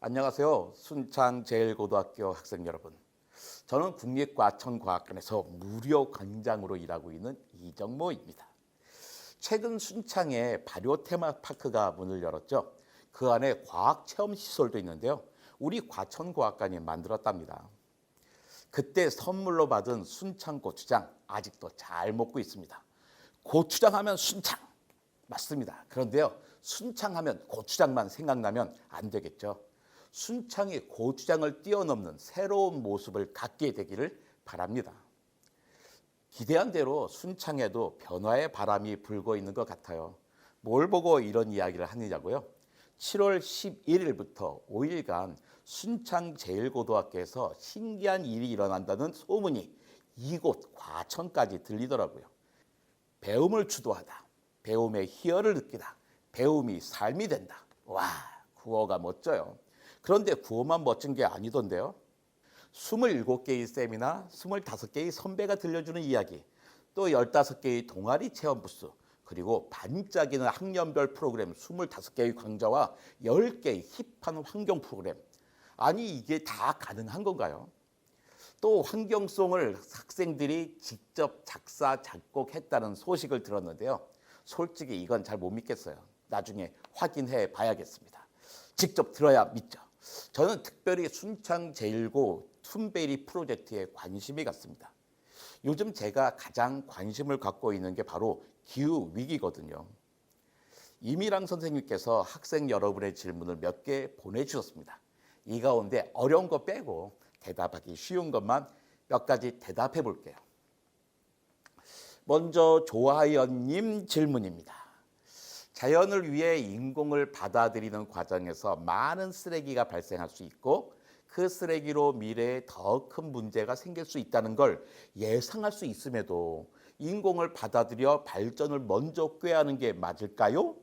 안녕하세요. 순창제일고등학교 학생 여러분. 저는 국립과천과학관에서 무료 관장으로 일하고 있는 이정모입니다. 최근 순창에 발효 테마파크가 문을 열었죠. 그 안에 과학체험시설도 있는데요. 우리 과천과학관이 만들었답니다. 그때 선물로 받은 순창 고추장 아직도 잘 먹고 있습니다. 고추장 하면 순창 맞습니다. 그런데요. 순창 하면 고추장만 생각나면 안 되겠죠. 순창이 고추장을 뛰어넘는 새로운 모습을 갖게 되기를 바랍니다. 기대한 대로 순창에도 변화의 바람이 불고 있는 것 같아요. 뭘 보고 이런 이야기를 하느냐고요? 7월 11일부터 5일간 순창제일고등학교에서 신기한 일이 일어난다는 소문이 이곳 과천까지 들리더라고요. 배움을 주도하다, 배움의 희열을 느끼다, 배움이 삶이 된다. 와, 구호가 멋져요. 그런데 구호만 멋진 게 아니던데요. 27개의 쌤이나 25개의 선배가 들려주는 이야기, 또 15개의 동아리 체험 부스, 그리고 반짝이는 학년별 프로그램 25개의 강좌와 10개의 힙한 환경 프로그램. 아니 이게 다 가능한 건가요? 또 환경송을 학생들이 직접 작사, 작곡했다는 소식을 들었는데요. 솔직히 이건 잘 못 믿겠어요. 나중에 확인해 봐야겠습니다. 직접 들어야 믿죠. 저는 특별히 순창제일고 툰베리 프로젝트에 관심이 갔습니다. 요즘 제가 가장 관심을 갖고 있는 게 바로 기후위기거든요. 이미랑 선생님께서 학생 여러분의 질문을 몇 개 보내주셨습니다. 이 가운데 어려운 거 빼고 대답하기 쉬운 것만 몇 가지 대답해 볼게요. 먼저 조하연님 질문입니다. 자연을 위해 인공을 받아들이는 과정에서 많은 쓰레기가 발생할 수 있고 그 쓰레기로 미래에 더 큰 문제가 생길 수 있다는 걸 예상할 수 있음에도 인공을 받아들여 발전을 먼저 꾀하는 게 맞을까요?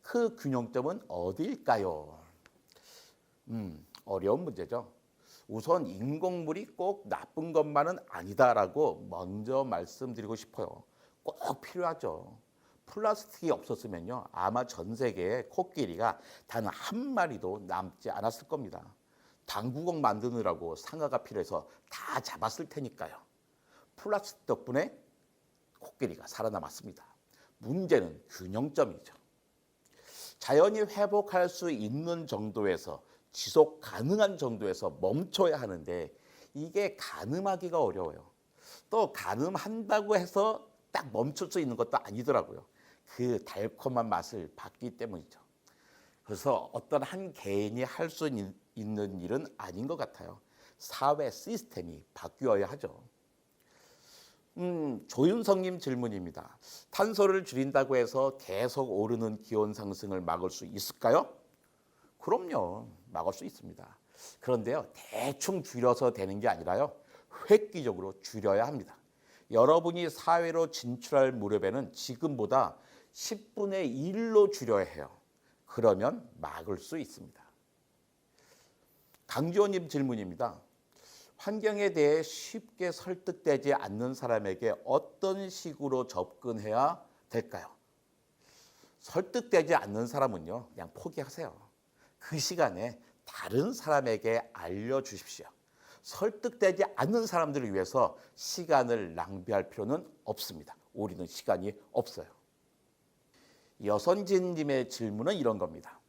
그 균형점은 어디일까요? 어려운 문제죠. 우선 인공물이 꼭 나쁜 것만은 아니다라고 먼저 말씀드리고 싶어요. 꼭 필요하죠. 플라스틱이 없었으면요. 아마 전 세계에 코끼리가 단 한 마리도 남지 않았을 겁니다. 당구공 만드느라고 상아가 필요해서 다 잡았을 테니까요. 플라스틱 덕분에 코끼리가 살아남았습니다. 문제는 균형점이죠. 자연이 회복할 수 있는 정도에서 지속 가능한 정도에서 멈춰야 하는데 이게 가늠하기가 어려워요. 또 가늠한다고 해서 딱 멈출 수 있는 것도 아니더라고요. 그 달콤한 맛을 봤기 때문이죠. 그래서 어떤 한 개인이 할 수 있는 일은 아닌 것 같아요. 사회 시스템이 바뀌어야 하죠. 조윤성님 질문입니다. 탄소를 줄인다고 해서 계속 오르는 기온 상승을 막을 수 있을까요? 그럼요. 막을 수 있습니다. 그런데요. 대충 줄여서 되는 게 아니라요. 획기적으로 줄여야 합니다. 여러분이 사회로 진출할 무렵에는 지금보다 10분의 1로 줄여야 해요. 그러면 막을 수 있습니다. 강지원님 질문입니다. 환경에 대해 쉽게 설득되지 않는 사람에게 어떤 식으로 접근해야 될까요? 설득되지 않는 사람은요, 그냥 포기하세요. 그 시간에 다른 사람에게 알려주십시오. 설득되지 않는 사람들을 위해서 시간을 낭비할 필요는 없습니다. 우리는 시간이 없어요. 여선진님의 질문은 이런 겁니다.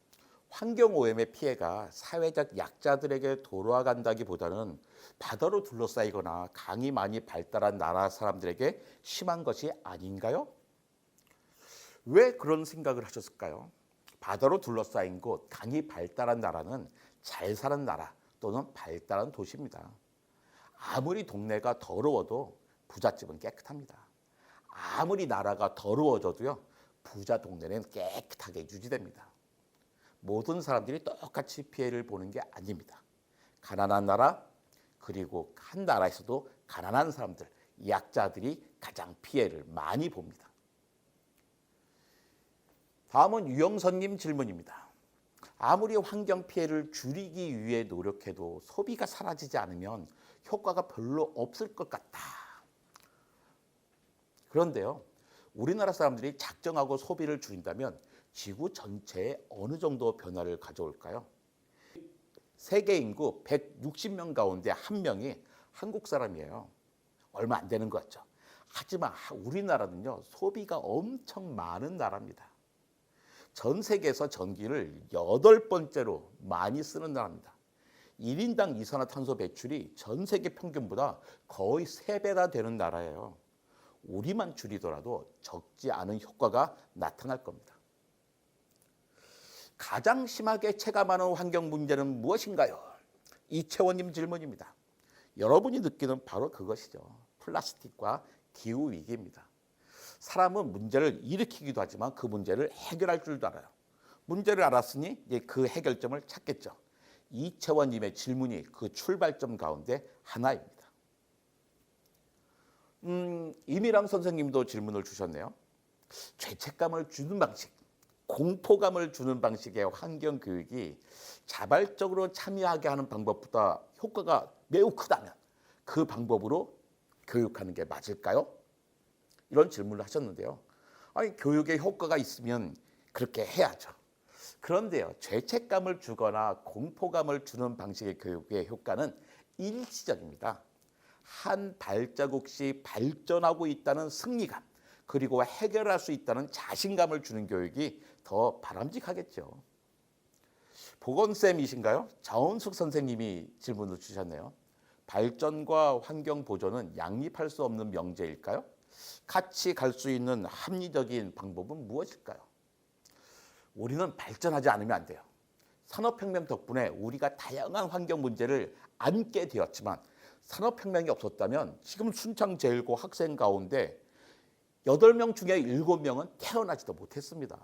환경오염의 피해가 사회적 약자들에게 돌아간다기보다는 바다로 둘러싸이거나 강이 많이 발달한 나라 사람들에게 심한 것이 아닌가요? 왜 그런 생각을 하셨을까요? 바다로 둘러싸인 곳, 강이 발달한 나라는 잘 사는 나라 또는 발달한 도시입니다. 아무리 동네가 더러워도 부잣집은 깨끗합니다. 아무리 나라가 더러워져도요, 부자 동네는 깨끗하게 유지됩니다. 모든 사람들이 똑같이 피해를 보는 게 아닙니다. 가난한 나라, 그리고 한 나라에서도 가난한 사람들, 약자들이 가장 피해를 많이 봅니다. 다음은 유영선님 질문입니다. 아무리 환경 피해를 줄이기 위해 노력해도 소비가 사라지지 않으면 효과가 별로 없을 것 같다. 그런데요, 우리나라 사람들이 작정하고 소비를 줄인다면 지구 전체에 어느 정도 변화를 가져올까요? 세계 인구 160명 가운데 한 명이 한국 사람이에요. 얼마 안 되는 것 같죠. 하지만 우리나라는요, 소비가 엄청 많은 나라입니다. 전 세계에서 전기를 8번째로 많이 쓰는 나라입니다. 1인당 이산화탄소 배출이 전 세계 평균보다 거의 3배나 되는 나라예요. 우리만 줄이더라도 적지 않은 효과가 나타날 겁니다. 가장 심하게 체감하는 환경 문제는 무엇인가요? 이채원님 질문입니다. 여러분이 느끼는 바로 그것이죠. 플라스틱과 기후위기입니다. 사람은 문제를 일으키기도 하지만 그 문제를 해결할 줄도 알아요. 문제를 알았으니 이제 그 해결점을 찾겠죠. 이채원님의 질문이 그 출발점 가운데 하나입니다. 이미랑 선생님도 질문을 주셨네요. 죄책감을 주는 방식, 공포감을 주는 방식의 환경교육이 자발적으로 참여하게 하는 방법보다 효과가 매우 크다면 그 방법으로 교육하는 게 맞을까요? 이런 질문을 하셨는데요. 아니, 교육에 효과가 있으면 그렇게 해야죠. 그런데요, 죄책감을 주거나 공포감을 주는 방식의 교육의 효과는 일시적입니다. 한 발자국씩 발전하고 있다는 승리감, 그리고 해결할 수 있다는 자신감을 주는 교육이 더 바람직하겠죠. 보건쌤이신가요? 자원숙 선생님이 질문을 주셨네요. 발전과 환경 보존은 양립할 수 없는 명제일까요? 같이 갈 수 있는 합리적인 방법은 무엇일까요? 우리는 발전하지 않으면 안 돼요. 산업혁명 덕분에 우리가 다양한 환경 문제를 안게 되었지만 산업혁명이 없었다면 지금 순창제일고 학생 가운데 8명 중에 7명은 태어나지도 못했습니다.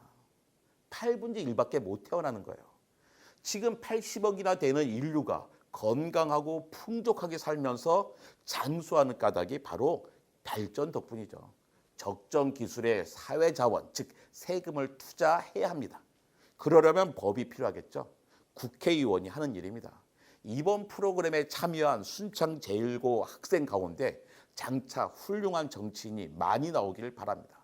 8분의 1밖에 못 태어나는 거예요. 지금 80억이나 되는 인류가 건강하고 풍족하게 살면서 장수하는 까닭이 바로 발전 덕분이죠. 적정 기술의 사회자원, 즉 세금을 투자해야 합니다. 그러려면 법이 필요하겠죠. 국회의원이 하는 일입니다. 이번 프로그램에 참여한 순창제일고 학생 가운데 장차 훌륭한 정치인이 많이 나오기를 바랍니다.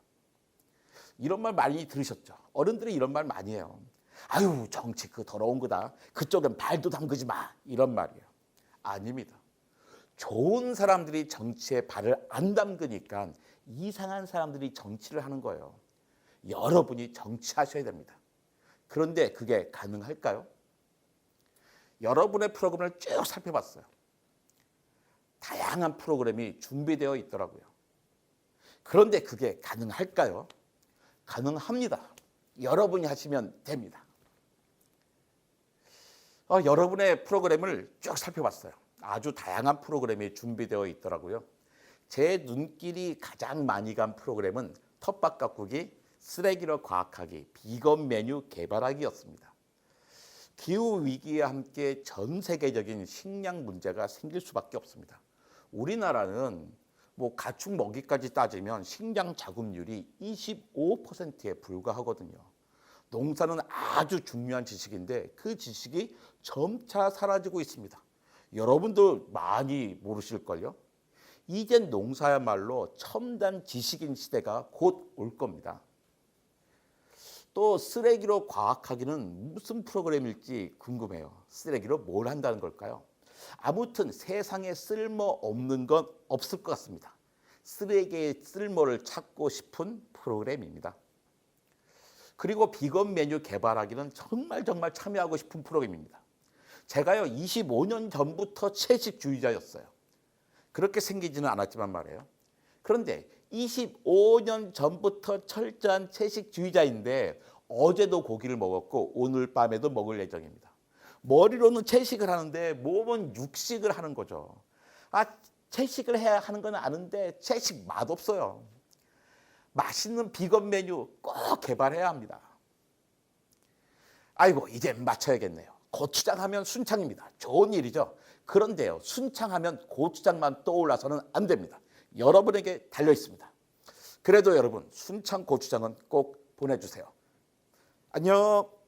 이런 말 많이 들으셨죠? 어른들이 이런 말 많이 해요. 아유, 정치 그 더러운 거다. 그쪽엔 발도 담그지 마. 이런 말이에요. 아닙니다. 좋은 사람들이 정치에 발을 안 담그니까 이상한 사람들이 정치를 하는 거예요. 여러분이 정치하셔야 됩니다. 그런데 그게 가능할까요? 여러분의 프로그램을 쭉 살펴봤어요. 다양한 프로그램이 준비되어 있더라고요. 그런데 그게 가능할까요? 가능합니다. 여러분이 하시면 됩니다. 여러분의 프로그램을 쭉 살펴봤어요. 아주 다양한 프로그램이 준비되어 있더라고요. 제 눈길이 가장 많이 간 프로그램은 텃밭 가꾸기, 쓰레기로 과학하기, 비건 메뉴 개발하기였습니다. 기후 위기와 함께 전 세계적인 식량 문제가 생길 수밖에 없습니다. 우리나라는 가축 먹이까지 따지면 식량 자급률이 25%에 불과하거든요. 농사는 아주 중요한 지식인데 그 지식이 점차 사라지고 있습니다. 여러분도 많이 모르실걸요? 이젠 농사야말로 첨단 지식인 시대가 곧 올 겁니다. 또 쓰레기로 과학하기는 무슨 프로그램일지 궁금해요. 쓰레기로 뭘 한다는 걸까요? 아무튼 세상에 쓸모없는 건 없을 것 같습니다. 쓰레기의 쓸모를 찾고 싶은 프로그램입니다. 그리고 비건 메뉴 개발하기는 정말 참여하고 싶은 프로그램입니다. 제가요 25년 전부터 채식주의자였어요. 그렇게 생기지는 않았지만 말이에요. 그런데 25년 전부터 철저한 채식주의자인데 어제도 고기를 먹었고 오늘 밤에도 먹을 예정입니다. 머리로는 채식을 하는데 몸은 육식을 하는 거죠. 채식을 해야 하는 건 아는데 채식 맛없어요. 맛있는 비건 메뉴 꼭 개발해야 합니다. 아이고, 이제 맞춰야겠네요. 고추장 하면 순창입니다. 좋은 일이죠. 그런데요, 순창하면 고추장만 떠올라서는 안 됩니다. 여러분에게 달려 있습니다. 그래도 여러분, 순창 고추장은 꼭 보내주세요. 안녕.